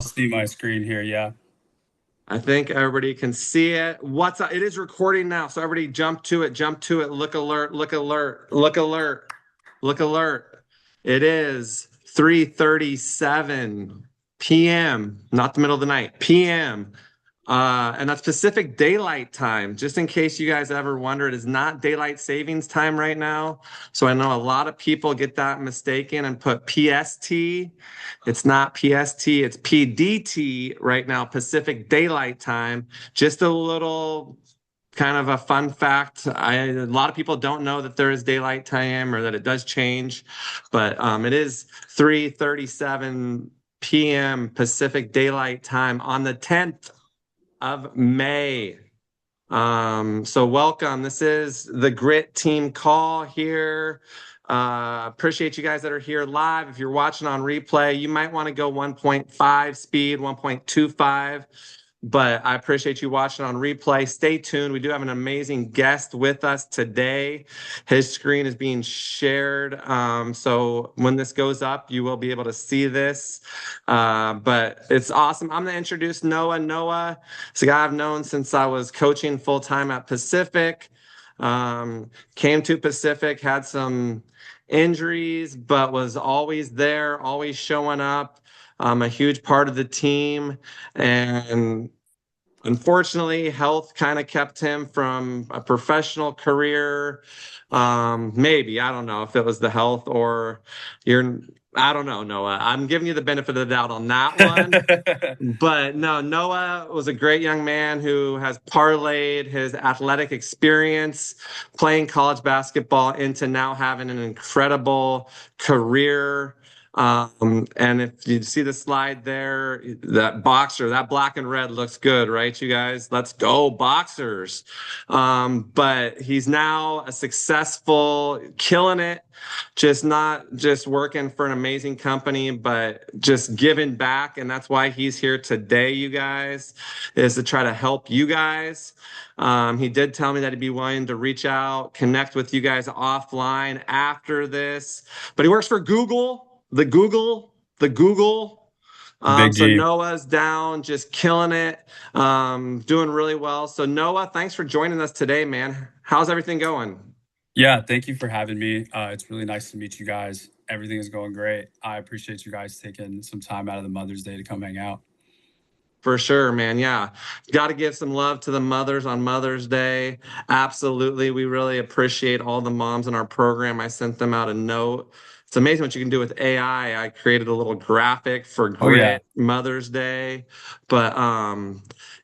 See my screen here. Yeah. I think everybody can see it. What's up? It is recording now. So everybody jump to it, jump to it. Look alert, look alert, look alert, look alert. It is 3:37 p.m., not the middle of the night, p.m. And that's Pacific Daylight Time. Just in case you guys ever wonder, it is not daylight savings time right now. So I know a lot of people get that mistaken and put PST. It's not PST, it's PDT right now, Pacific Daylight Time. Just a little kind of a fun fact. A lot of people don't know that there is daylight time or that it does change, but it is 3:37 p.m. Pacific Daylight Time on the 10th of May. So welcome. This is the Grit Team Call here. Appreciate you guys that are here live. If you're watching on replay, you might want to go 1.5 speed, 1.25. But I appreciate you watching on replay. Stay tuned. We do have an amazing guest with us today. His screen is being shared. So when this goes up, you will be able to see this. But it's awesome. I'm going to introduce Noah. Noah is a guy I've known since I was coaching full time at Pacific. Came to Pacific, had some injuries, but was always there, always showing up. A huge part of the team. And unfortunately, health kind of kept him from a professional career. Maybe, I don't know if it was the health or you're, I don't know, Noah. I'm giving you the benefit of the doubt on that one. But no, Noah was a great young man who has parlayed his athletic experience playing college basketball into now having an incredible career. And if you see the slide there, that boxer, that black and red looks good, right, you guys? Let's go, Boxers. But he's now a successful, killing it, just not just working for an amazing company, but just giving back. And that's why he's here today, you guys, is to try to help you guys. He did tell me that he'd be willing to reach out, connect with you guys offline after this, but he works for Google, the Google. Big So G. Noah's down, just killing it, doing really well. So Noah, thanks for joining us today, man. How's everything going? Yeah. Thank you for having me. It's really nice to meet you guys. Everything is going great. I appreciate you guys taking some time out of the Mother's Day to come hang out. For sure, man. Yeah. Got to give some love to the mothers on Mother's Day. Absolutely. We really appreciate all the moms in our program. I sent them out a note. It's amazing what you can do with AI. I created a little graphic for Oh, yeah. Grit Mother's Day. But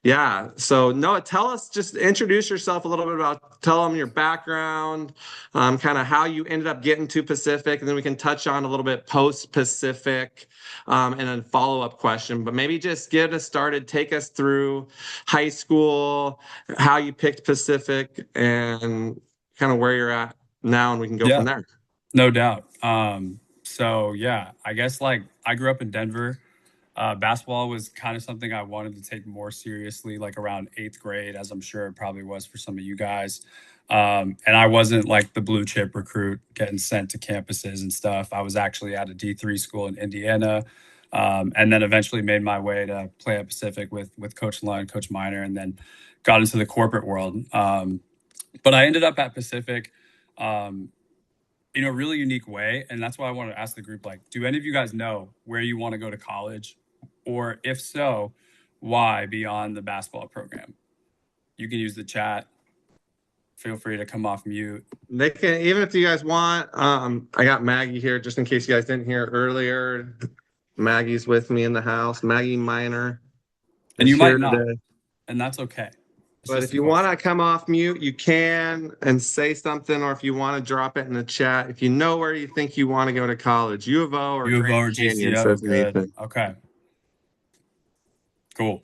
yeah. So Noah, tell us, just introduce yourself a little bit about, tell them your background, kind of how you ended up getting to Pacific, and then we can touch on a little bit post Pacific and a follow-up question, but maybe just get us started, take us through high school, how you picked Pacific, and kind of where you're at now, and we can go from Yeah. there. No doubt. So yeah, I guess like I grew up in Denver. Basketball was kind of something I wanted to take more seriously, like around eighth grade, as I'm sure it probably was for some of you guys. And I wasn't like the blue chip recruit getting sent to campuses and stuff. I was actually at a D3 school in Indiana, and then eventually made my way to play at Pacific with Coach Lund, Coach Miner, and then got into the corporate world. But I ended up at Pacific. Um, in a really unique way. And that's why I want to ask the group, like, do any of you guys know where you want to go to college? Or if so, why beyond the basketball program? You can use the chat. Feel free to come off mute. They can, even if you guys want. I got Maggie here just in case you guys didn't hear earlier. Maggie's with me in the house. Maggie Miner And is you might here not, today. and that's okay. It's But just if a you want question. to come off mute, you can and say something, or if you want to drop it in the chat, if you know where you think you want to go to college, U of O or U of O Grand or Canyon, GCO, says good. Nathan. Okay, cool.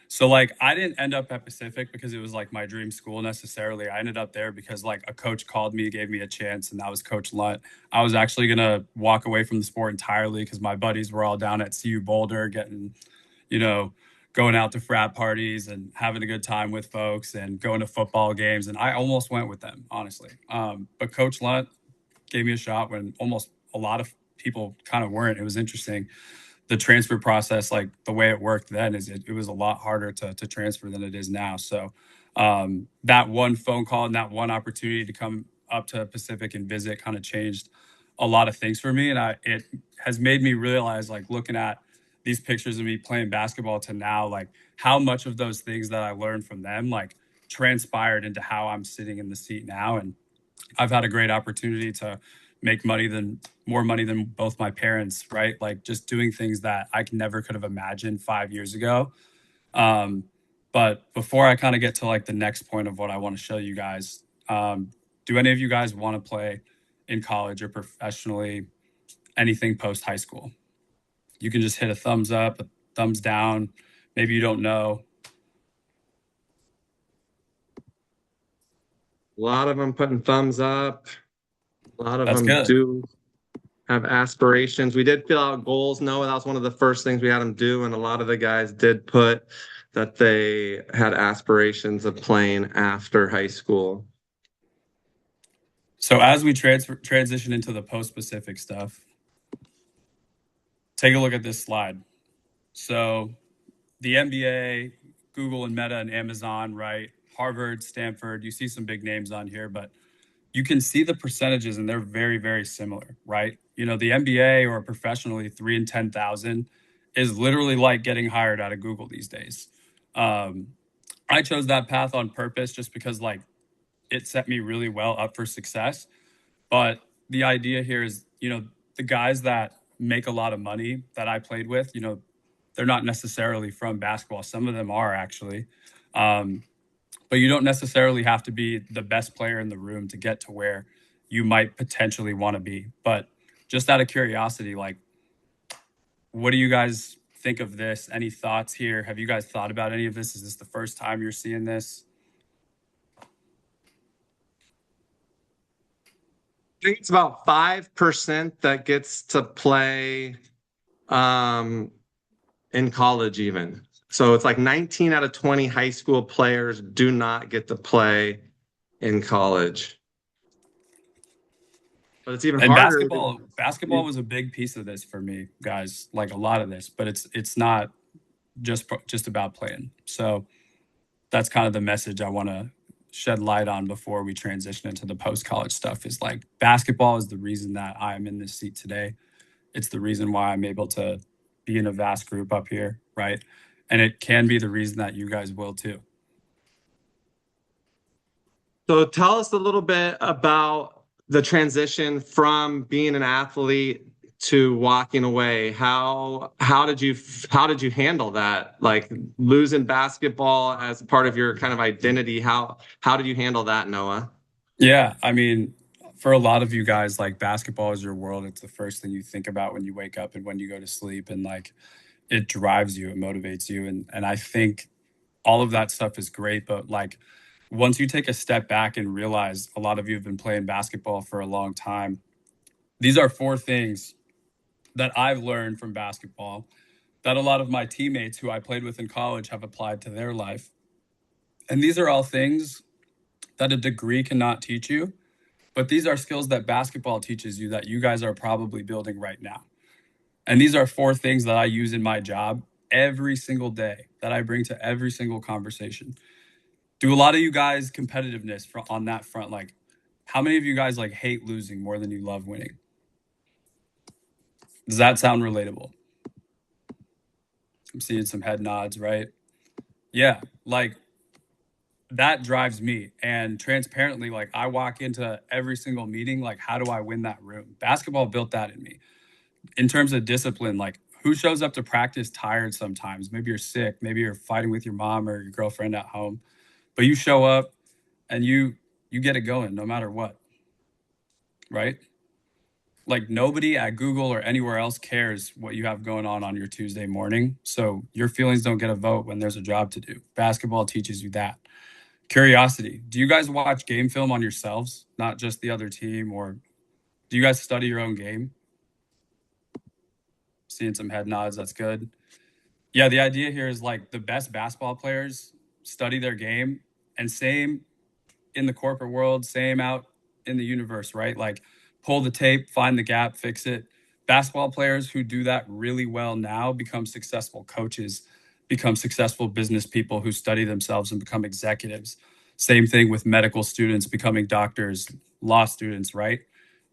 So like I didn't end up at Pacific because it was like my dream school necessarily. I ended up there because like a coach called me, gave me a chance, and that was Coach Lunt. I was actually gonna walk away from the sport entirely because my buddies were all down at CU Boulder getting, you know, going out to frat parties and having a good time with folks and going to football games. And I almost went with them, honestly. But Coach Lunt gave me a shot when almost a lot of people kind of weren't. It was interesting. the transfer process, like the way it worked then, is it was a lot harder to transfer than it is now. So that one phone call and that one opportunity to come up to Pacific and visit kind of changed a lot of things for me, and it has made me realize, like looking at these pictures of me playing basketball to now, like how much of those things that I learned from them like transpired into how I'm sitting in the seat now. And I've had a great opportunity to make more money than both my parents, right? Like just doing things that I never could have imagined 5 years ago. Um, but before I kind of get to like the next point of what I want to show you guys, do any of you guys want to play in college or professionally, anything post high school? You can just hit a thumbs up, a thumbs down. Maybe you don't know. A lot of them putting thumbs up. A lot of That's them good. do have aspirations. We did fill out goals. Noah, that was one of the first things we had them do, and a lot of the guys did put that they had aspirations of playing after high school. So as we transition into the post Pacific stuff, take a look at this slide. So the NBA, Google and Meta and Amazon, right? Harvard, Stanford, you see some big names on here, but you can see the percentages and they're very, very similar, right? You know, the NBA or professionally 3 in 10,000 is literally like getting hired out of Google these days. Um, I chose that path on purpose just because like it set me really well up for success. But the idea here is, you know, the guys that make a lot of money that I played with, you know, they're not necessarily from basketball. Some of them are actually. Um, but you don't necessarily have to be the best player in the room to get to where you might potentially want to be. But just out of curiosity, like, what do you guys think of this? Any thoughts here? Have you guys thought about any of this? Is this the first time you're seeing this? I think it's about 5% that gets to play um, in college, even. So it's like 19 out of 20 high school players do not get to play in college. But it's even And harder. basketball was a big piece of this for me, guys. Like a lot of this, but it's not just about playing. So that's kind of the message I want to shed light on before we transition into the post college stuff. Is like basketball is the reason that I'm in this seat today. It's the reason why I'm able to be in a vast group up here, right? And it can be the reason that you guys will too. So tell us a little bit about the transition from being an athlete to walking away. How did you handle that? Like losing basketball as part of your kind of identity. How did you handle that, Noah? Yeah, I mean, for a lot of you guys, like basketball is your world. It's the first thing you think about when you wake up and when you go to sleep, and like it drives you, it motivates you, and I think all of that stuff is great. But like once you take a step back and realize a lot of you have been playing basketball for a long time, these are four things that I've learned from basketball that a lot of my teammates who I played with in college have applied to their life. And these are all things that a degree cannot teach you, but these are skills that basketball teaches you that you guys are probably building right now. And these are four things that I use in my job every single day that I bring to every single conversation. Do a lot of you guys competitiveness on that front? Like, how many of you guys like hate losing more than you love winning? Does that sound relatable? I'm seeing some head nods, right? Yeah, like that drives me. And transparently, like I walk into every single meeting, like, how do I win that room? Basketball built that in me. In terms of discipline, like who shows up to practice tired sometimes? Maybe you're sick, maybe you're fighting with your mom or your girlfriend at home, but you show up and you get it going no matter what, right? Like nobody at Google or anywhere else cares what you have going on your Tuesday morning. So your feelings don't get a vote when there's a job to do. Basketball teaches you that. Curiosity. Do you guys watch game film on yourselves, not just the other team, or do you guys study your own game? Seeing some head nods, that's good. Yeah, the idea here is like the best basketball players study their game, and same in the corporate world, same out in the universe, right? Like pull the tape, find the gap, fix it. Basketball players who do that really well now become successful coaches, become successful business people who study themselves and become executives. Same thing with medical students becoming doctors, law students, right?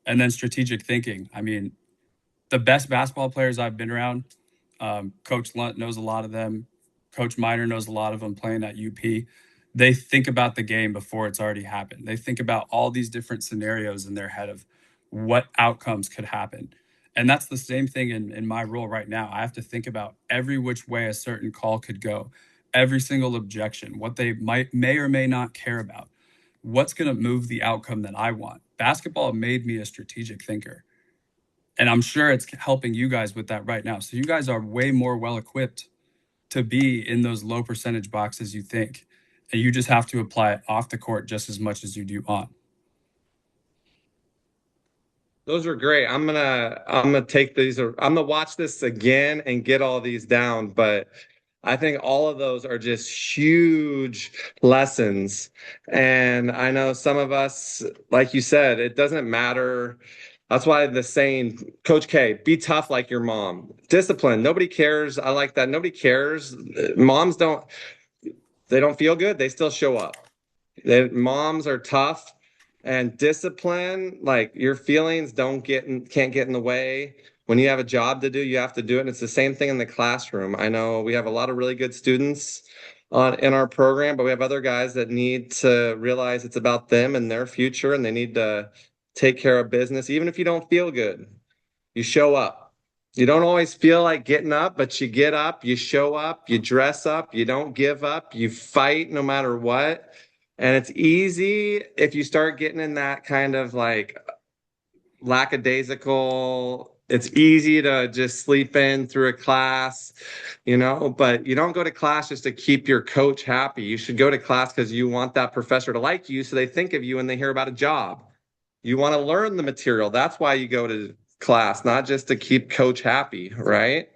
And then strategic thinking. I mean, the best basketball players I've been around, Coach Lunt knows a lot of them. Coach Miner knows a lot of them playing at UP. They think about the game before it's already happened. They think about all these different scenarios in their head of what outcomes could happen. And that's the same thing in my role right now. I have to think about every which way a certain call could go, every single objection, what they may or may not care about, what's going to move the outcome that I want. Basketball made me a strategic thinker. And I'm sure it's helping you guys with that right now. So you guys are way more well equipped to be in those low percentage boxes you think. And you just have to apply it off the court just as much as you do on. Those are great. I'm gonna take these. I'm gonna watch this again and get all these down. But I think all of those are just huge lessons. And I know some of us, like you said, it doesn't matter. That's why the saying, Coach K, be tough like your mom. Discipline. Nobody cares. I like that. Nobody cares. Moms don't. They don't feel good. They still show up. Moms are tough and discipline, like your feelings can't get in the way. When you have a job to do, you have to do it. And it's the same thing in the classroom. I know we have a lot of really good students in our program, but we have other guys that need to realize it's about them and their future, and they need to take care of business. Even if you don't feel good, you show up. You don't always feel like getting up, but you get up, you show up, you dress up, you don't give up, you fight no matter what. And it's easy if you start getting in that kind of like lackadaisical, it's easy to just sleep in through a class, but you don't go to class just to keep your coach happy. You should go to class because you want that professor to like you so they think of you when they hear about a job. You want to learn the material. That's why you go to class, not just to keep coach happy, right?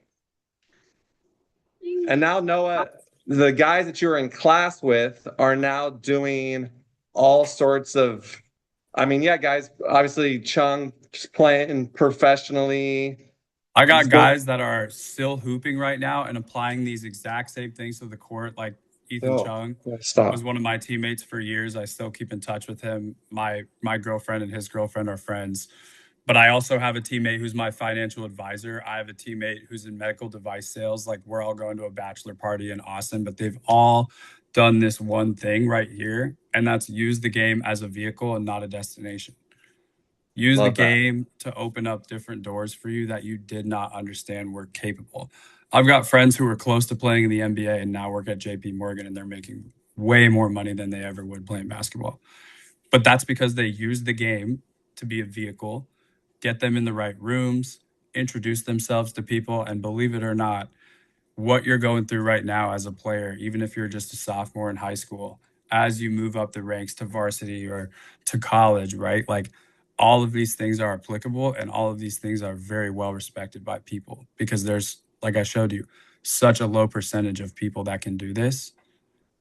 And now, Noah, the guys that you were in class with are now doing all sorts of, I mean, yeah, guys, obviously Chung playing professionally. I got guys that are still hooping right now and applying these exact same things to the court. Like Ethan Oh, Chung stop. was one of my teammates for years. I still keep in touch with him. My girlfriend and his girlfriend are friends. But I also have a teammate who's my financial advisor. I have a teammate who's in medical device sales. Like we're all going to a bachelor party in Austin, but they've all done this one thing right here, and that's use the game as a vehicle and not a destination. Use the Love that. game to open up different doors for you that you did not understand were capable. I've got friends who were close to playing in the NBA and now work at JP Morgan and they're making way more money than they ever would playing basketball. But that's because they use the game to be a vehicle, get them in the right rooms, introduce themselves to people, and believe it or not, what you're going through right now as a player, even if you're just a sophomore in high school, as you move up the ranks to varsity or to college, right? Like all of these things are applicable and all of these things are very well respected by people because there's, like I showed you, such a low percentage of people that can do this.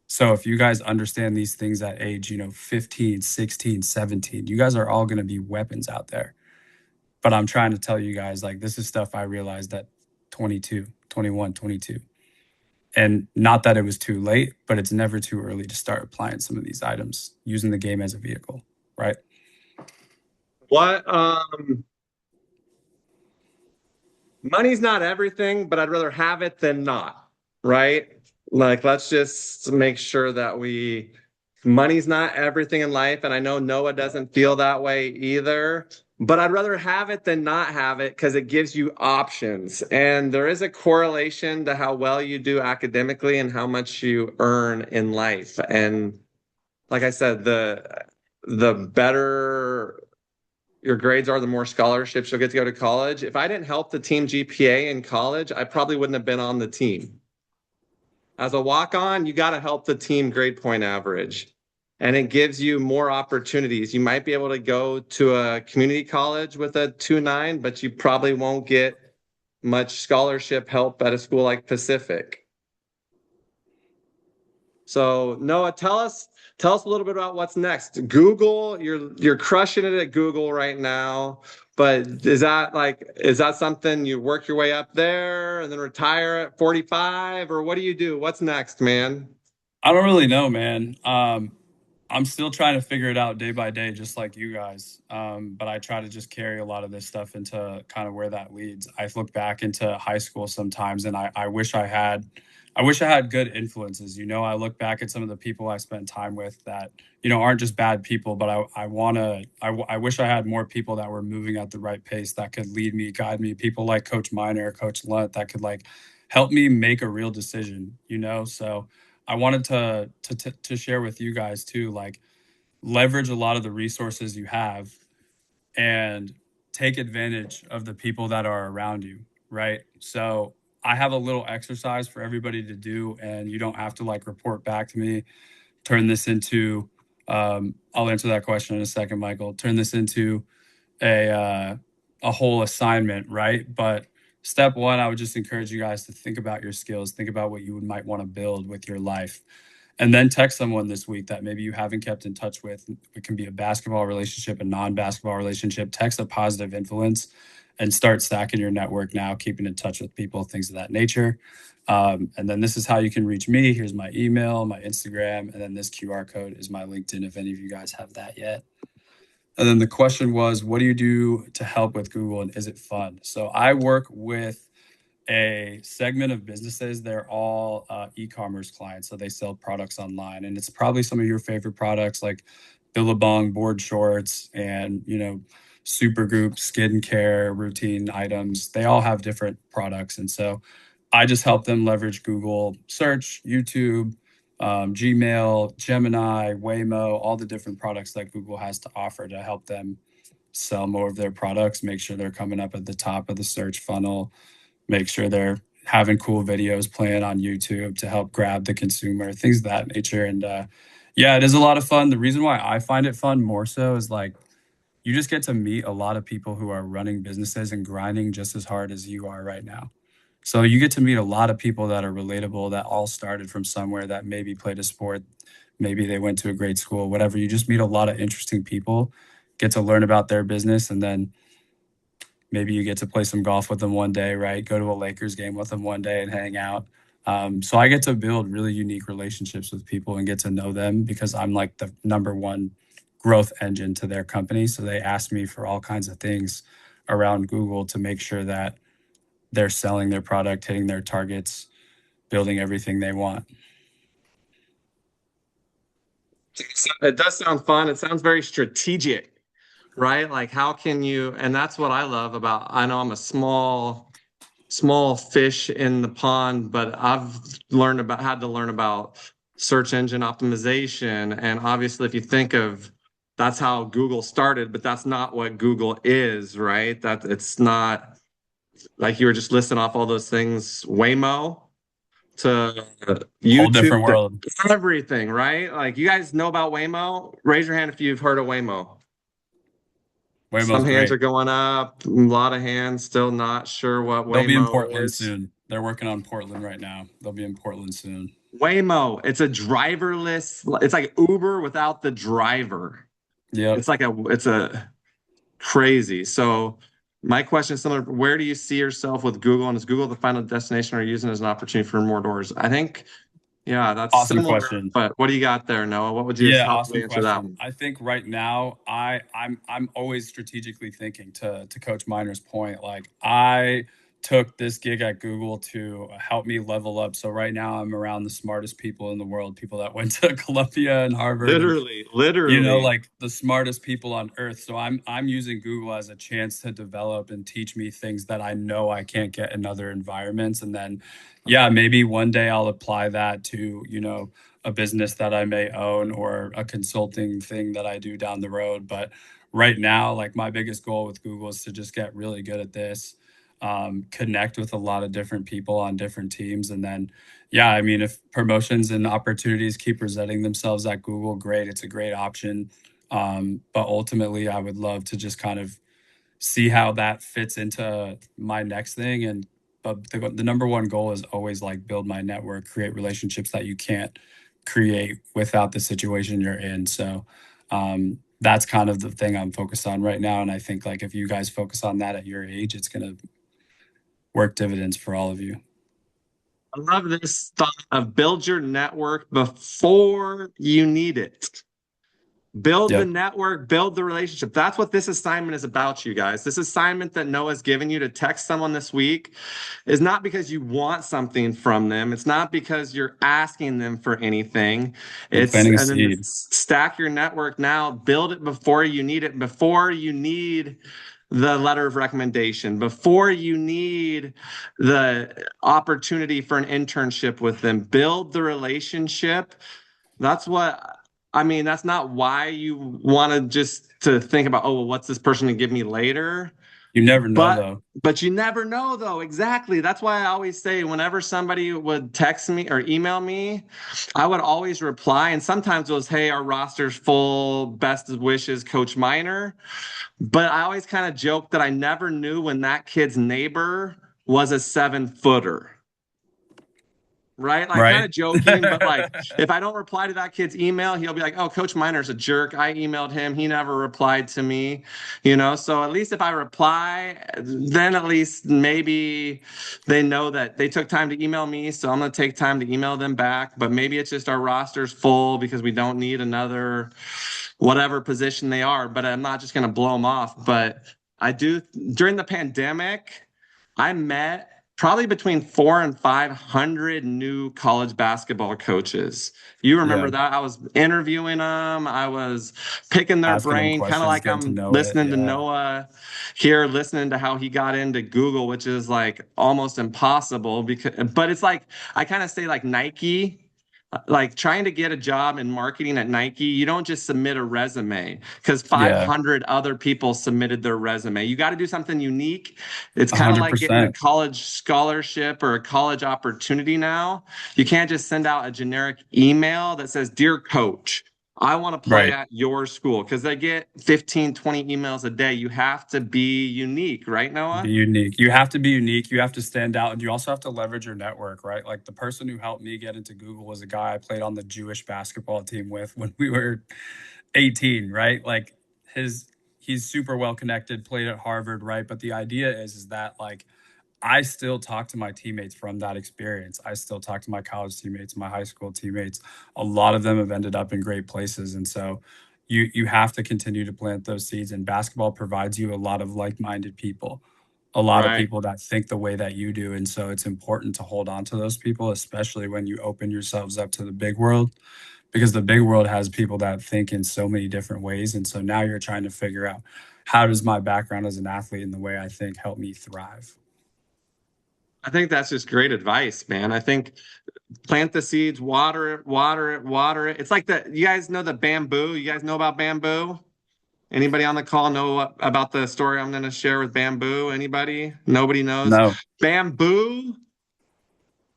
So if you guys understand these things at age, 15, 16, 17, you guys are all going to be weapons out there. But I'm trying to tell you guys, like, this is stuff I realized at 22, 21, 22. And not that it was too late, but it's never too early to start applying some of these items, using the game as a vehicle, right? What money's not everything, but I'd rather have it than not, right? Like let's just make sure that money's not everything in life. And I know Noah doesn't feel that way either, but I'd rather have it than not have it because it gives you options. And there is a correlation to how well you do academically and how much you earn in life. And like I said, the better your grades are, the more scholarships you'll get to go to college. If I didn't help the team GPA in college, I probably wouldn't have been on the team. As a walk-on, you got to help the team grade point average. And it gives you more opportunities. You might be able to go to a community college with a 2.9, but you probably won't get much scholarship help at a school like Pacific. So Noah, tell us a little bit about what's next. Google, you're crushing it at Google right now, but is that something you work your way up there and then retire at 45, or what do you do? What's next, man? I don't really know, man. I'm still trying to figure it out day by day, just like you guys. But I try to just carry a lot of this stuff into kind of where that leads. I look back into high school sometimes, and I wish I had good influences. I look back at some of the people I spent time with that, aren't just bad people, but I wish I had more people that were moving at the right pace that could lead me, guide me. People like Coach Miner, Coach Lunt, that could like help me make a real decision. So I wanted to share with you guys too, like leverage a lot of the resources you have and take advantage of the people that are around you, right? So I have a little exercise for everybody to do, and you don't have to like report back to me. Turn this into I'll answer that question in a second, Michael. Turn this into a uh, a whole assignment, right? But step one, I would just encourage you guys to think about your skills, think about what you might want to build with your life, and then text someone this week that maybe you haven't kept in touch with. It can be a basketball relationship, a non-basketball relationship. Text a positive influence and start stacking your network now, keeping in touch with people, things of that nature. And then this is how you can reach me. Here's my email, my Instagram, and then this QR code is my LinkedIn if any of you guys have that yet. And then the question was, what do you do to help with Google and is it fun? So I work with a segment of businesses. They're all e-commerce clients, so they sell products online, and it's probably some of your favorite products like Billabong board shorts and Supergoop skincare routine items. They all have different products, and so I just help them leverage Google search, YouTube, Gmail, Gemini, Waymo, all the different products that Google has to offer to help them sell more of their products, make sure they're coming up at the top of the search funnel, make sure they're having cool videos playing on YouTube to help grab the consumer, things of that nature. And yeah, it is a lot of fun. The reason why I find it fun more so is like you just get to meet a lot of people who are running businesses and grinding just as hard as you are right now. So you get to meet a lot of people that are relatable, that all started from somewhere, that maybe played a sport, maybe they went to a great school, whatever. You just meet a lot of interesting people, get to learn about their business, and then maybe you get to play some golf with them one day, right? Go to a Lakers game with them one day and hang out. So I get to build really unique relationships with people and get to know them because I'm like the number one growth engine to their company. So they ask me for all kinds of things around Google to make sure that they're selling their product, hitting their targets, building everything they want. It does sound fun. It sounds very strategic, right? Like how can you, and that's what I love about, I know I'm a small fish in the pond, but I've had to learn about search engine optimization. And obviously, if you think of that's how Google started, but that's not what Google is, right? That it's not like you were just listing off all those things, Waymo to Whole YouTube different to world. everything, right? Like you guys know about Waymo? Raise your hand if you've heard of Waymo. Some Waymo's hands great. are going up, a lot of hands still not sure what They'll be in Waymo Portland is. soon. They're working on Portland right now. They'll be in Portland soon. Waymo, it's a driverless, it's like Uber without the driver. Yep. It's a crazy. So my question is similar. Where do you see yourself with Google? And is Google the final destination or are you using it as an opportunity for more doors? I think, yeah, that's Awesome similar. question. But what do you got there, Noah? What would you Yeah, help me awesome answer that question. one? I think right now I'm always strategically thinking to Coach Miner's point. Like I took this gig at Google to help me level up. So right now I'm around the smartest people in the world, people that went to Columbia and Harvard and Literally, literally. like the smartest people on earth. So I'm using Google as a chance to develop and teach me things that I know I can't get in other environments. And then yeah, maybe one day I'll apply that to, a business that I may own or a consulting thing that I do down the road. But right now, like my biggest goal with Google is to just get really good at this, connect with a lot of different people on different teams. And then, yeah, I mean, if promotions and opportunities keep presenting themselves at Google, great. It's a great option. But ultimately, I would love to just kind of see how that fits into my next thing. But the number one goal is always like build my network, create relationships that you can't create without the situation you're in. So that's kind of the thing I'm focused on right now. And I think like if you guys focus on that at your age, it's going to work dividends for all of you. I love this thought of build your network before you need it. Build the Yep. network, build the relationship. That's what this assignment is about, you guys. This assignment that Noah's given you to text someone this week is not because you want something from them. It's not because you're asking them for anything. You're It's, planting a and then seed. stack your network now, build it before you need it, before you need the letter of recommendation, before you need the opportunity for an internship with them. Build the relationship. That's what I mean. That's not why you want to just to think about, oh, well, what's this person gonna give me later? You never know But though. but you never know though. Exactly. That's why I always say whenever somebody would text me or email me, I would always reply. And sometimes it was, hey, our roster's full, best wishes, Coach Miner. But I always kind of joke that I never knew when that kid's neighbor was a 7-footer. Right? Like kind Right. of joking, but like if I don't reply to that kid's email, he'll be like, "Oh, Coach Miner's a jerk. I emailed him. He never replied to me." So at least if I reply, then at least maybe they know that they took time to email me, so I'm going to take time to email them back, but maybe it's just our roster's full because we don't need another whatever position they are, but I'm not just going to blow them off, but I do during the pandemic, I met probably between 400 and 500 new college basketball coaches. You remember Yeah. that? I was interviewing them. I was picking their Asking them brain, kind of questions, like getting to I'm know it. listening to Yeah. Noah here, listening to how he got into Google, which is like almost impossible but it's like, I kind of say like Nike, like trying to get a job in marketing at Nike, you don't just submit a resume because Yeah. 500 other people submitted their resume. You got to do something unique. It's A kind of hundred like getting a percent. college scholarship or a college opportunity now. You can't just send out a generic email that says, "Dear coach, I want to play Right. at your school," because they get 15, 20 emails a day. You have to be unique, right, Be Noah? unique. You have to be unique. You have to stand out, and you also have to leverage your network, right? Like the person who helped me get into Google was a guy I played on the Jewish basketball team with when we were 18, right? Like his he's super well connected, played at Harvard, right? But the idea is that like I still talk to my teammates from that experience. I still talk to my college teammates, my high school teammates. A lot of them have ended up in great places. And so you have to continue to plant those seeds. And basketball provides you a lot of like-minded people, a lot of Right. people that think the way that you do. And so it's important to hold on to those people, especially when you open yourselves up to the big world, because the big world has people that think in so many different ways. And so now you're trying to figure out, how does my background as an athlete and the way I think help me thrive? I think that's just great advice, man. I think plant the seeds, water it, water it, water it. It's like you guys know the bamboo. You guys know about bamboo? Anybody on the call know about the story I'm going to share with bamboo? Anybody? Nobody knows. No. Bamboo,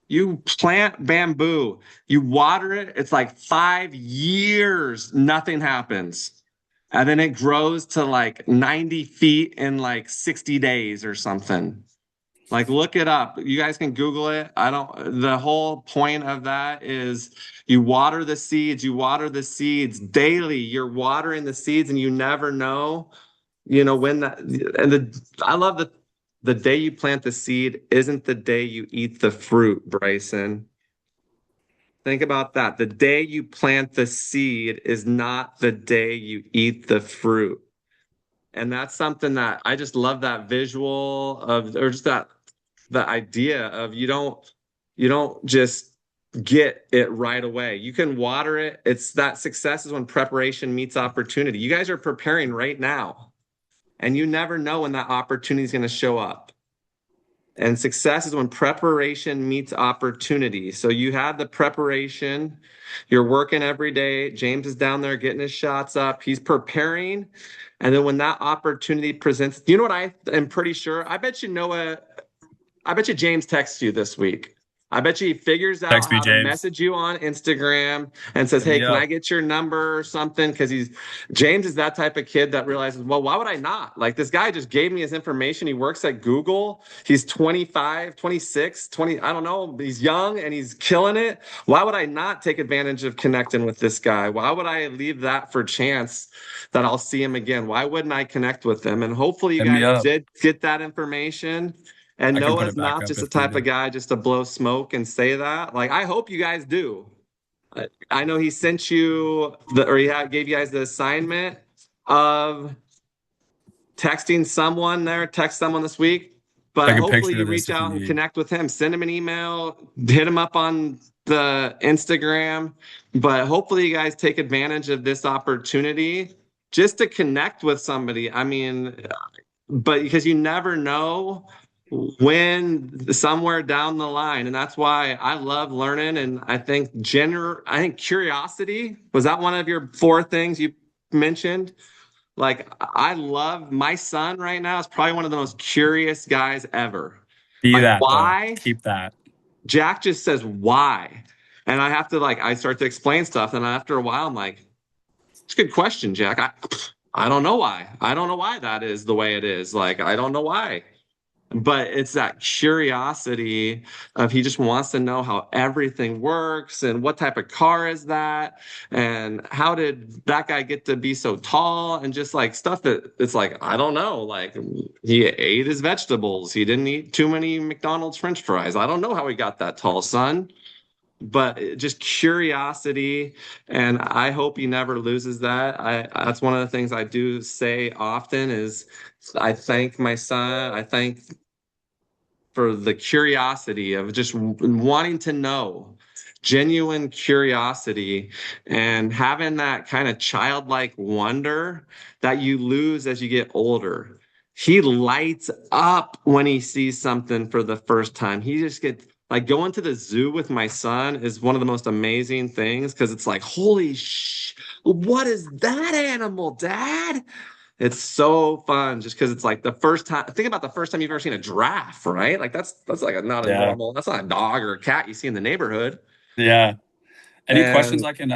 you plant bamboo, you water it. It's like 5 years, nothing happens. And then it grows to like 90 feet in like 60 days or something. Like look it up. You guys can Google it. The whole point of that is you water the seeds daily. You're watering the seeds and you never know, when I love the day you plant the seed isn't the day you eat the fruit, Bryson. Think about that. The day you plant the seed is not the day you eat the fruit. And that's something that I just love that visual of, or just that the idea of you don't just get it right away. You can water it. It's that success is when preparation meets opportunity. You guys are preparing right now, and you never know when that opportunity is going to show up. And success is when preparation meets opportunity. So you have the preparation, you're working every day. James is down there getting his shots up. He's preparing. And then when that opportunity presents, you know what I am pretty sure? I bet you James texts you this week. I bet you he figures out Text me, how to James. message you on Instagram and says, Hit "Hey, me can I up. get your number or something?" Because James is that type of kid that realizes, well, why would I not? Like this guy just gave me his information. He works at Google. He's 25, 26, 20. I don't know. He's young and he's killing it. Why would I not take advantage of connecting with this guy? Why would I leave that for chance that I'll see him again? Why wouldn't I connect with him? And hopefully you Hit me guys up. did get that information. And I can put Noah's it back not up just the if type of needed. guy just to blow smoke and say that. Like, I hope you guys do. I know he sent you or gave you guys the assignment of texting someone there, text someone this week. But Take a hopefully picture you of this reach if you out and need. connect with him. Send him an email, hit him up on the Instagram. But hopefully you guys take advantage of this opportunity just to connect with somebody. I mean, but because you never know when somewhere down the line, and that's why I love learning. And I think curiosity, was that one of your four things you mentioned? Like, I love my son right now is probably one of the most curious guys ever. Be Like, that though. why? Keep that. Jack just says why. And I have to I start to explain stuff. And after a while, I'm like, it's a good question, Jack. I don't know why. I don't know why that is the way it is. Like, I don't know why. But it's that curiosity of he just wants to know how everything works and what type of car is that and how did that guy get to be so tall and just like stuff that it's like I don't know. Like he ate his vegetables. He didn't eat too many McDonald's French fries. I don't know how he got that tall, son. But just curiosity, and I hope he never loses that. I That's one of the things I do say often is I thank my son. I thank for the curiosity of just wanting to know, genuine curiosity, and having that kind of childlike wonder that you lose as you get older. He lights up when he sees something for the first time. He just gets like going to the zoo with my son is one of the most amazing things because it's like, holy what is that animal, Dad? It's so fun just because it's like the first time. Think about the first time you've ever seen a giraffe, right? Like that's like not a Yeah. normal. That's not a dog or a cat you see in the neighborhood. Yeah. Any questions And I can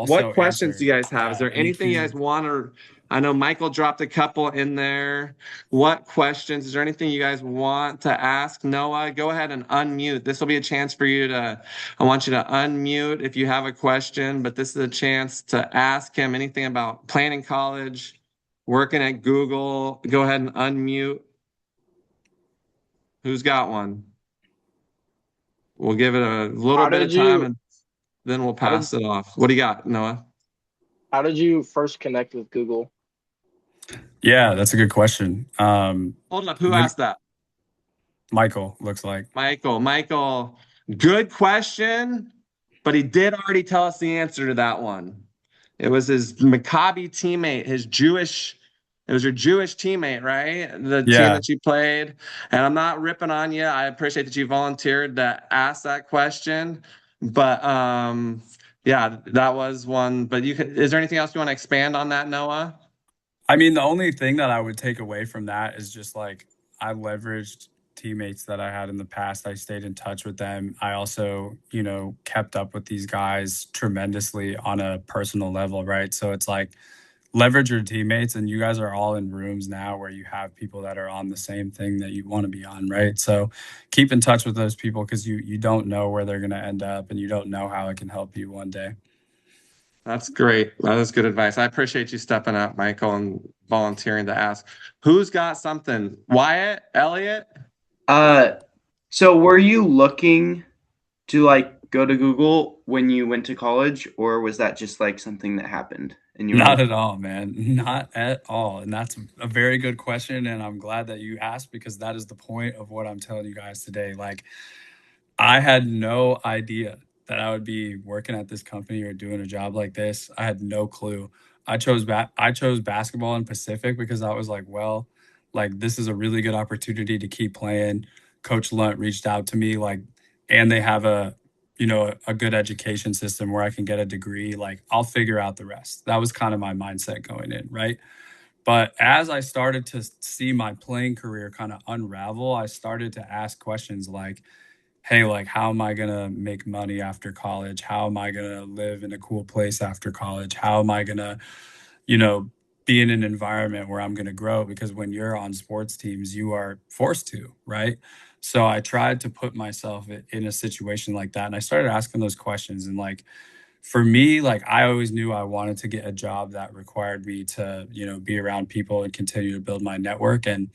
what also questions do answer? you guys have? Is Yeah. there anything you guys Anything. want or I know Michael dropped a couple in there. What questions? Is there anything you guys want to ask Noah? Go ahead and unmute. This will be a chance for you to, I want you to unmute if you have a question, but this is a chance to ask him anything about planning college, working at Google. Go ahead and unmute. Who's got one? We'll give it a little How bit did of time you and then we'll how did pass it off. What do you got, Noah? how did you first connect with Google? Yeah, that's a good question. Hold up. Who Look, asked that? Michael looks like. Michael, good question, but he did already tell us the answer to that one. It was his Maccabi teammate, it was your Jewish teammate, right? The team Yeah. that you played. And I'm not ripping on you. I appreciate that you volunteered to ask that question. But yeah, that was one. But is there anything else you want to expand on that, Noah? I mean, the only thing that I would take away from that is just like I leveraged teammates that I had in the past. I stayed in touch with them. I also, kept up with these guys tremendously on a personal level, right? So it's like leverage your teammates, and you guys are all in rooms now where you have people that are on the same thing that you want to be on, right? So keep in touch with those people because you don't know where they're going to end up and you don't know how it can help you one day. That's great. That is good advice. I appreciate you stepping up, Michael, and volunteering to ask. Who's got something? Wyatt, Elliot? Uh, so were you looking to like go to Google when you went to college, or was that just like something that happened and you were Not like, at all, man. Not at all. And that's a very good question. And I'm glad that you asked because that is the point of what I'm telling you guys today. Like, I had no idea that I would be working at this company or doing a job like this. I had no clue. I chose basketball in Pacific because I was like, well, like this is a really good opportunity to keep playing. Coach Lunt reached out to me like and they have a good education system where I can get a degree. Like I'll figure out the rest. That was kind of my mindset going in, right? But as I started to see my playing career kind of unravel, I started to ask questions like, hey, like, how am I gonna make money after college? How am I gonna live in a cool place after college? How am I gonna, you know, be in an environment where I'm gonna grow? Because when you're on sports teams, you are forced to, right? So I tried to put myself in a situation like that, and I started asking those questions. And like for me, like I always knew I wanted to get a job that required me to, be around people and continue to build my network. And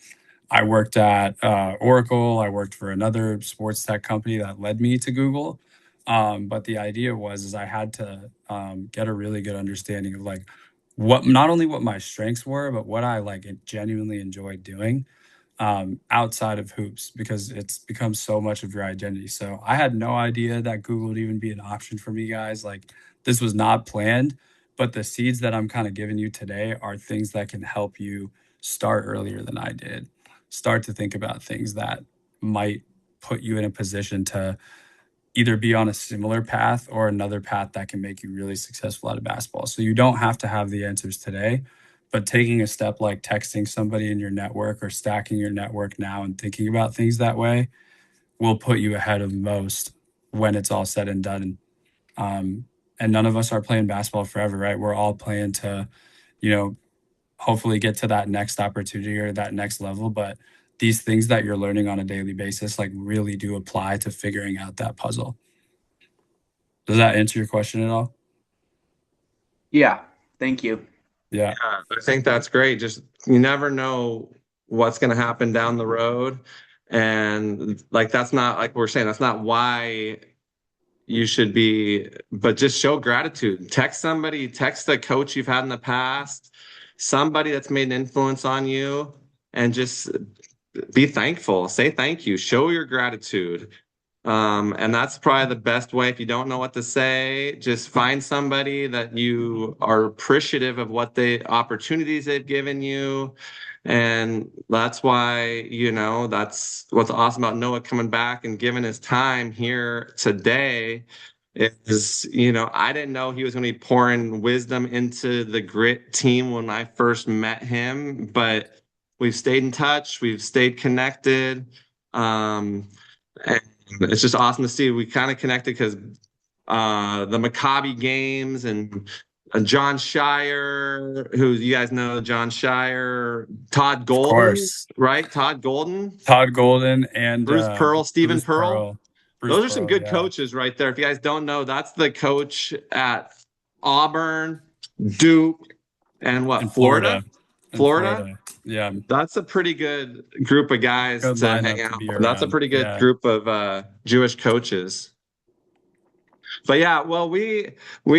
I worked at Oracle. I worked for another sports tech company that led me to Google. But the idea was is I had to get a really good understanding of like what not only what my strengths were, but what I like genuinely enjoyed doing outside of hoops because it's become so much of your identity. So I had no idea that Google would even be an option for me, guys. Like this was not planned, but the seeds that I'm kind of giving you today are things that can help you start earlier than I did. Start to think about things that might put you in a position to either be on a similar path or another path that can make you really successful out of basketball. So you don't have to have the answers today, but taking a step like texting somebody in your network or stacking your network now and thinking about things that way will put you ahead of most when it's all said and done. Um, and none of us are playing basketball forever, right? We're all playing to, you know, hopefully get to that next opportunity or that next level. But these things that you're learning on a daily basis, like really do apply to figuring out that puzzle. Does that answer your question at all? Yeah. Thank you. Yeah. Yeah, I think that's great. Just you never know what's going to happen down the road. And like, that's not like we're saying, that's not why you should be, but just show gratitude. Text somebody, text a coach you've had in the past, somebody that's made an influence on you, and just be thankful. Say thank you. Show your gratitude. And that's probably the best way. If you don't know what to say, just find somebody that you are appreciative of what the opportunities they've given you. And that's why, that's what's awesome about Noah coming back and giving his time here today is, I didn't know he was going to be pouring wisdom into the grit team when I first met him, but we've stayed in touch, we've stayed connected. And it's just awesome to see. We kind of connected because the Maccabi games and John Shire, who you guys know, John Shire, Todd Of Golden, course. right? Todd Golden, Todd Golden and Bruce Pearl, Stephen Bruce Pearl. Pearl. Bruce Those are some Pearl, good yeah. coaches right there. If you guys don't know, that's the coach at Auburn, Duke, and what, In Florida? In Florida. Yeah. That's a pretty good group of guys Good to hang lineup to out be with. That's a around. pretty good Yeah. group of Jewish coaches. But yeah, well, we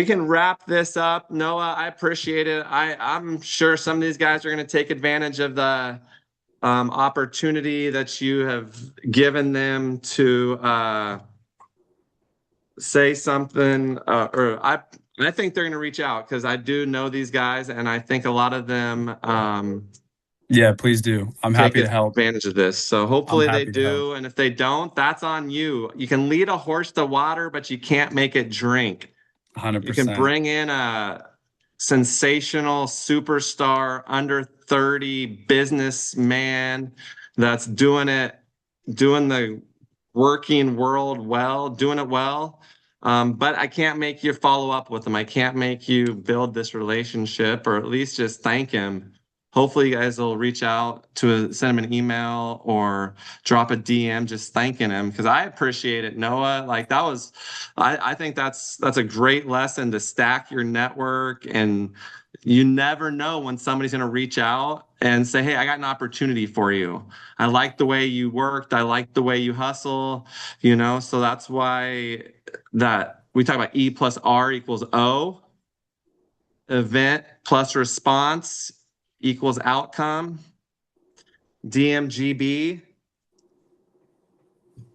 can wrap this up. Noah, I appreciate it. I'm sure some of these guys are going to take advantage of the opportunity that you have given them to say something. Or I think they're going to reach out because I do know these guys, and I think a lot of them Yeah, please do. I'm take happy to help. advantage of this. So I'm hopefully they happy to help. do. And if they don't, that's on you. You can lead a horse to water, but you can't make it drink. You can 100%. bring in a sensational superstar under 30 businessman that's doing the working world well, doing it well. But I can't make you follow up with them. I can't make you build this relationship or at least just thank him. Hopefully you guys will reach out to send him an email or drop a DM just thanking him because I appreciate it, Noah. Like that was, I think that's a great lesson to stack your network, and you never know when somebody's going to reach out and say, "Hey, I got an opportunity for you. I like the way you worked. I like the way you hustle." So that's why that we talk about E plus R equals O. Event plus response equals outcome. DMGB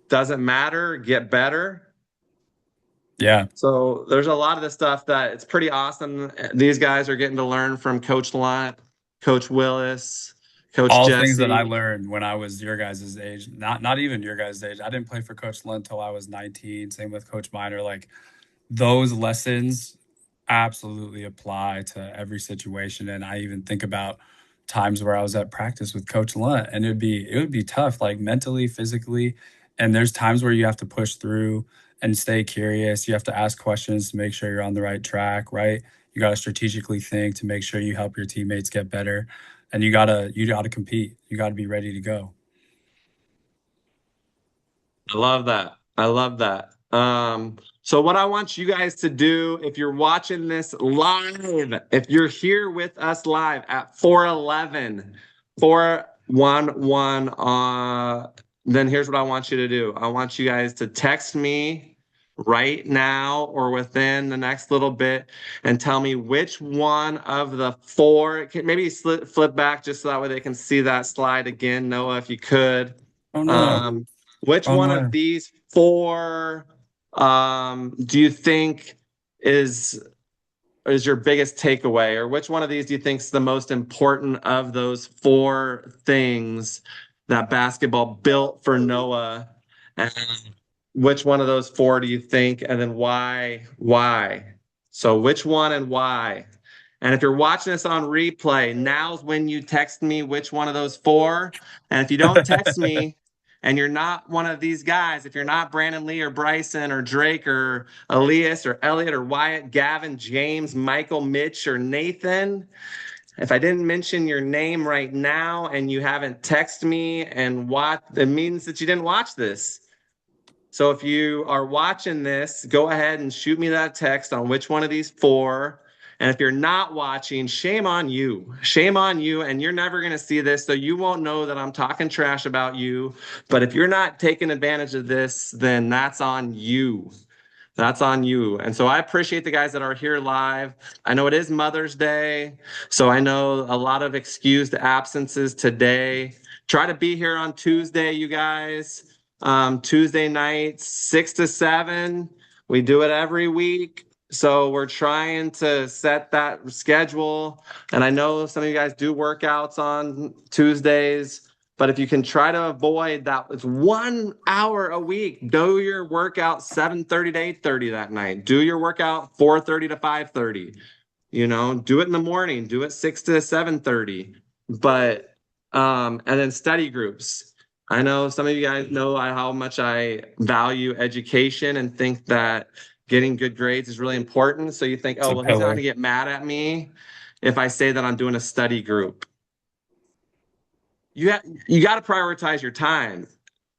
doesn't matter, get better. Yeah. So there's a lot of this stuff that it's pretty awesome. These guys are getting to learn from Coach Lunt, Coach Willis, Coach All Jesse. things that I learned when I was your guys' age, not even your guys' age. I didn't play for Coach Lunt until I was 19. Same with Coach Miner. Like those lessons absolutely apply to every situation. And I even think about times where I was at practice with Coach Lunt, and it would be tough, like mentally, physically. And there's times where you have to push through and stay curious. You have to ask questions to make sure you're on the right track, right? You got to strategically think to make sure you help your teammates get better. And you gotta compete. You gotta be ready to go. I love that. I love that. So what I want you guys to do, if you're watching this live, if you're here with us live at 411, then here's what I want you to do. I want you guys to text me right now or within the next little bit and tell me which one of the four, maybe flip back just so that way they can see that slide again, Noah, if you could. Oh no. Which Oh one no. of these four do you think is your biggest takeaway, or which one of these do you think is the most important of those four things that basketball built for Noah? And which one of those four do you think, and then why? Why? So which one and why? And if you're watching this on replay, now's when you text me which one of those four. And if you don't text me, and you're not one of these guys, if you're not Brandon Lee or Bryson or Drake or Elias or Elliot or Wyatt, Gavin, James, Michael, Mitch, or Nathan, if I didn't mention your name right now and you haven't texted me and watched, it means that you didn't watch this. So if you are watching this, go ahead and shoot me that text on which one of these four. And if you're not watching, shame on you. Shame on you. And you're never going to see this, so you won't know that I'm talking trash about you. But if you're not taking advantage of this, then that's on you. That's on you. And so I appreciate the guys that are here live. I know it is Mother's Day, so I know a lot of excused absences today. Try to be here on Tuesday, you guys. Tuesday nights, 6 to 7. We do it every week. So we're trying to set that schedule. And I know some of you guys do workouts on Tuesdays, but if you can try to avoid that, it's 1 hour a week. Do your workout 7:30 to 8:30 that night. Do your workout 4:30 to 5:30. Do it in the morning. Do it 6 to 7:30. But and then study groups. I know some of you guys know how much I value education and think that getting good grades is really important. So you think, It's oh, a well, he's not pillar. going to get mad at me if I say that I'm doing a study group. You got to prioritize your time.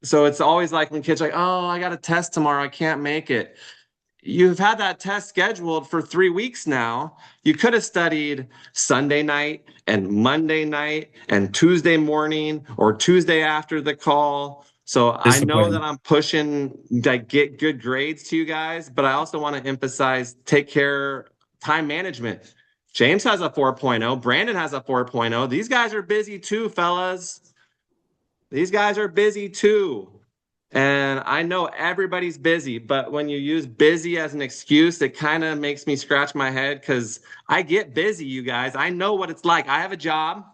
So it's always like when kids are like, oh, I got a test tomorrow, I can't make it. You've had that test scheduled for 3 weeks now. You could have studied Sunday night and Monday night and Tuesday morning or Tuesday after the call. So I know that Discipline. I'm pushing like get good grades to you guys, but I also want to emphasize take care time management. James has a 4.0. Brandon has a 4.0. These guys are busy too, fellas. These guys are busy too. And I know everybody's busy, but when you use busy as an excuse, it kind of makes me scratch my head because I get busy, you guys. I know what it's like. I have a job.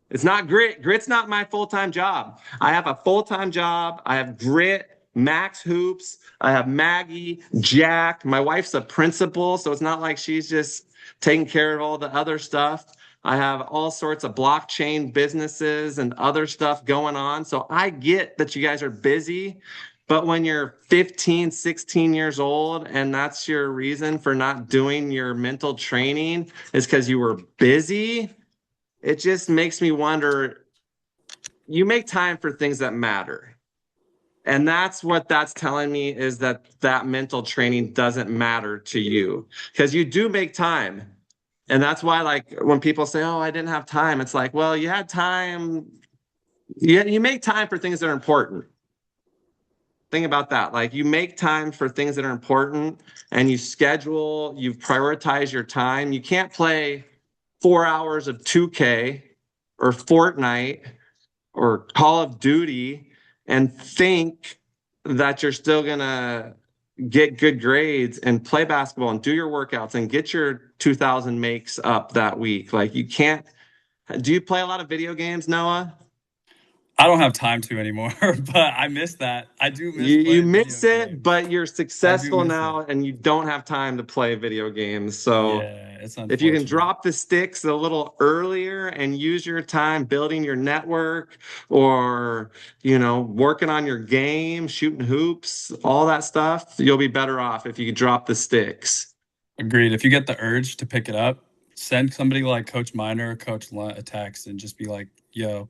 It's not grit. Grit's not my full-time job. I have a full-time job. I have Grit, Max Hoops. I have Maggie, Jack. My wife's a principal, so it's not like she's just taking care of all the other stuff. I have all sorts of blockchain businesses and other stuff going on. So I get that you guys are busy, but when you're 15, 16 years old, and that's your reason for not doing your mental training is because you were busy, it just makes me wonder, you make time for things that matter. And that's what that's telling me is that mental training doesn't matter to you because you do make time. And that's why, like, when people say, oh, I didn't have time, it's like, well, you had time. You make time for things that are important. Think about that. Like, you make time for things that are important and you prioritize your time. You can't play 4 hours of 2K or Fortnite or Call of Duty and think that you're still going to get good grades and play basketball and do your workouts and get your 2,000 makes up that week. Like, you can't. Do you play a lot of video games, Noah? I don't have time to anymore, but I miss that. I do miss You playing video miss it, games. but you're I do successful miss now it. and you don't have time to play video games. So Yeah, it's if you can unfortunate. drop the sticks a little earlier and use your time building your network or, working on your game, shooting hoops, all that stuff, you'll be better off if you drop the sticks. Agreed. If you get the urge to pick it up, send somebody like Coach Miner or Coach Lunt a text and just be like, "Yo,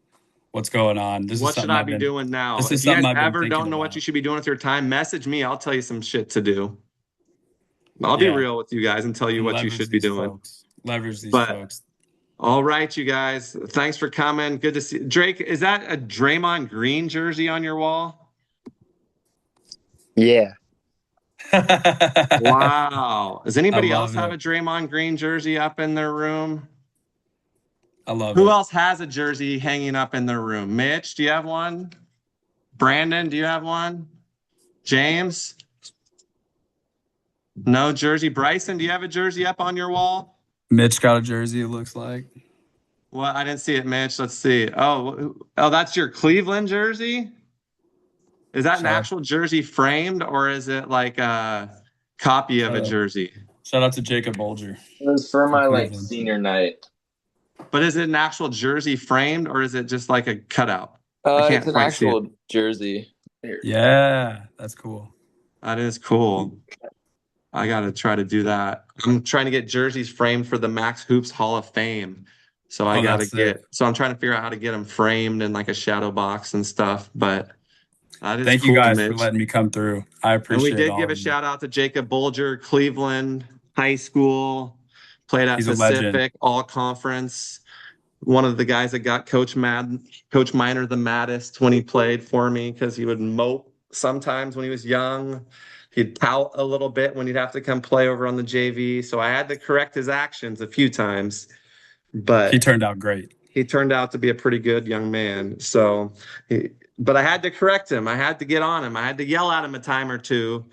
what's going on? What should I be doing now? This If is you something guys I've been ever thinking don't know what about." you should be doing with your time, message me. I'll tell you some shit to do. I'll be Yeah, real with you guys and tell you and what you leverage should be these doing. folks. Leverage these But folks. all right, you guys. Thanks for coming. Good to see Drake. Is that a Draymond Green jersey on your wall? Yeah. Wow. Does anybody else love have it. a Draymond Green jersey up in their room? I love Who it. else has a jersey hanging up in their room? Mitch, do you have one? Brandon, do you have one? James? No jersey. Bryson, do you have a jersey up on your wall? Mitch got a jersey, it looks like. Well, I didn't see it, Mitch. Let's see. Oh, that's your Cleveland jersey? Is that an Shout out, actual jersey framed or is it like a copy of a jersey? shout out to Jacob Bolger. It was for my Cleveland. senior night. But is it an actual jersey framed or is it just like a cutout? I can't It's an quite see it. actual jersey. Here. Yeah, that's cool. That is cool. I got to try to do that. I'm trying to get jerseys framed for the Max Hoops Hall of Fame. So I Oh, got to that's sick. so I'm trying to figure out how to get them framed in like a shadow box and stuff. But that is Thank cool, you guys Mitch. for letting me come through. I And appreciate we it. did give a shout out to Jacob Bolger, Cleveland High School, played at He's a legend. Pacific, all conference. One of the guys that got Coach Miner the maddest when he played for me because he would mope sometimes when he was young. He'd pout a little bit when he'd have to come play over on the JV. So I had to correct his actions a few times, but He turned out great. he turned out to be a pretty good young man. So, but I had to correct him. I had to get on him. I had to yell at him a time or two,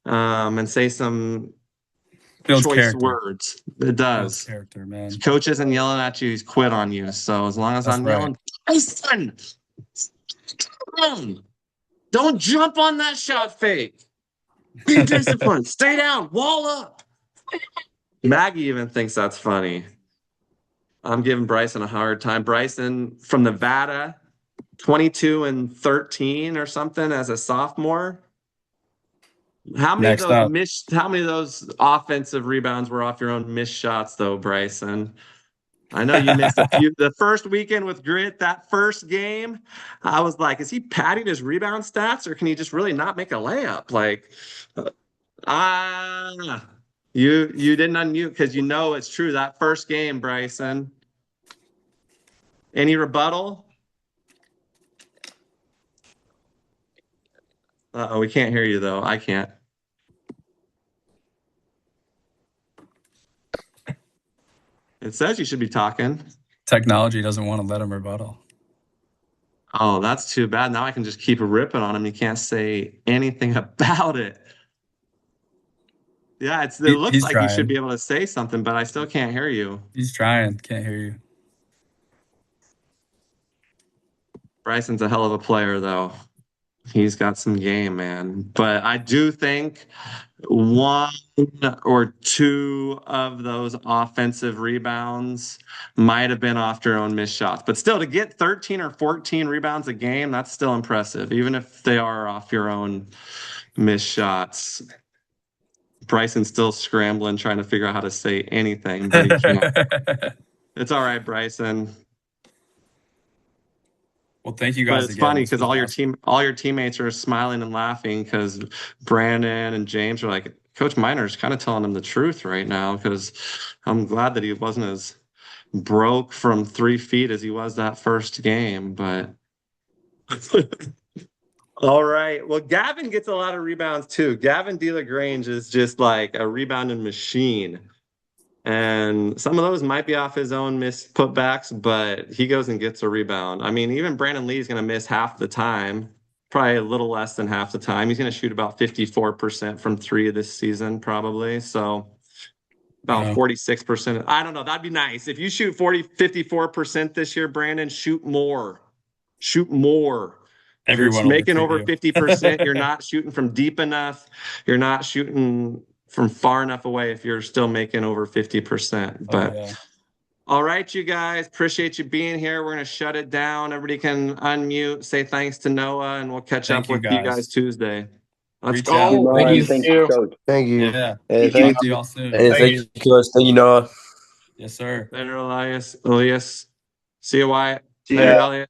and say some Builds choice character. words. It Builds does. character, man. Coach isn't yelling at you; he's quit on you. So as long as That's I'm right. yelling, hey son, don't jump on that shot fake. Be disciplined. Stay down. Wall up. Maggie even thinks that's funny. I'm giving Bryson a hard time. Bryson from Nevada, 22-13 or something as a sophomore. How many Next of up. those how many of those offensive rebounds were off your own missed shots though, Bryson? I know you missed a few. The first weekend with Grit, that first game, I was like, is he padding his rebound stats or can he just really not make a layup? Like, you didn't unmute because you know it's true. That first game, Bryson. Any rebuttal? Uh-oh, we can't hear you though. I can't. It says you should be talking. Technology doesn't want to let him rebuttal. Oh, that's too bad. Now I can just keep ripping on him. You can't say anything about it. Yeah, it looks he's like you should trying. be able to say something, but I still can't hear you. He's trying. Can't hear you. Bryson's a hell of a player, though. He's got some game, man. But I do think one or two of those offensive rebounds might have been off your own missed shots. But still, to get 13 or 14 rebounds a game, that's still impressive, even if they are off your own missed shots. Bryson's still scrambling, trying to figure out how to say anything, but he can't. It's all right, Bryson. Well, thank you But guys it's again. funny This because was all your teammates are smiling and laughing because Brandon and James are like, Coach Miner's kind of telling him the truth right now because I'm glad that he wasn't as broke from 3 feet as he was that first game. But all right. Well, Gavin gets a lot of rebounds too. Gavin DeLagrange is just like a rebounding machine. And some of those might be off his own missed putbacks, but he goes and gets a rebound. I mean, even Brandon Lee's going to miss half the time, probably a little less than half the time. He's going to shoot about 54% from 3 this season, probably. So about 46%. I don't know. That'd be nice. If you shoot 54% this year, Brandon, shoot more. shoot more. If you're Everyone will making over retweet 50%, you. you're not shooting from deep enough. You're not shooting from far enough away if you're still making over 50%. But Oh, yeah. all right, you guys, appreciate you being here. We're going to shut it down. Everybody can unmute, say thanks to Noah, and we'll catch Thank up you, with you guys. guys Tuesday. Let's Reach go. out. Thank you. Thank you. Coach. Thank you. Yeah. Hey, Talk thank to you. y'all soon. Hey, thank you, Coach. Thank you, Noah. Yes, sir. Later, Elias. See you, Wyatt. See Later, ya. Elliot.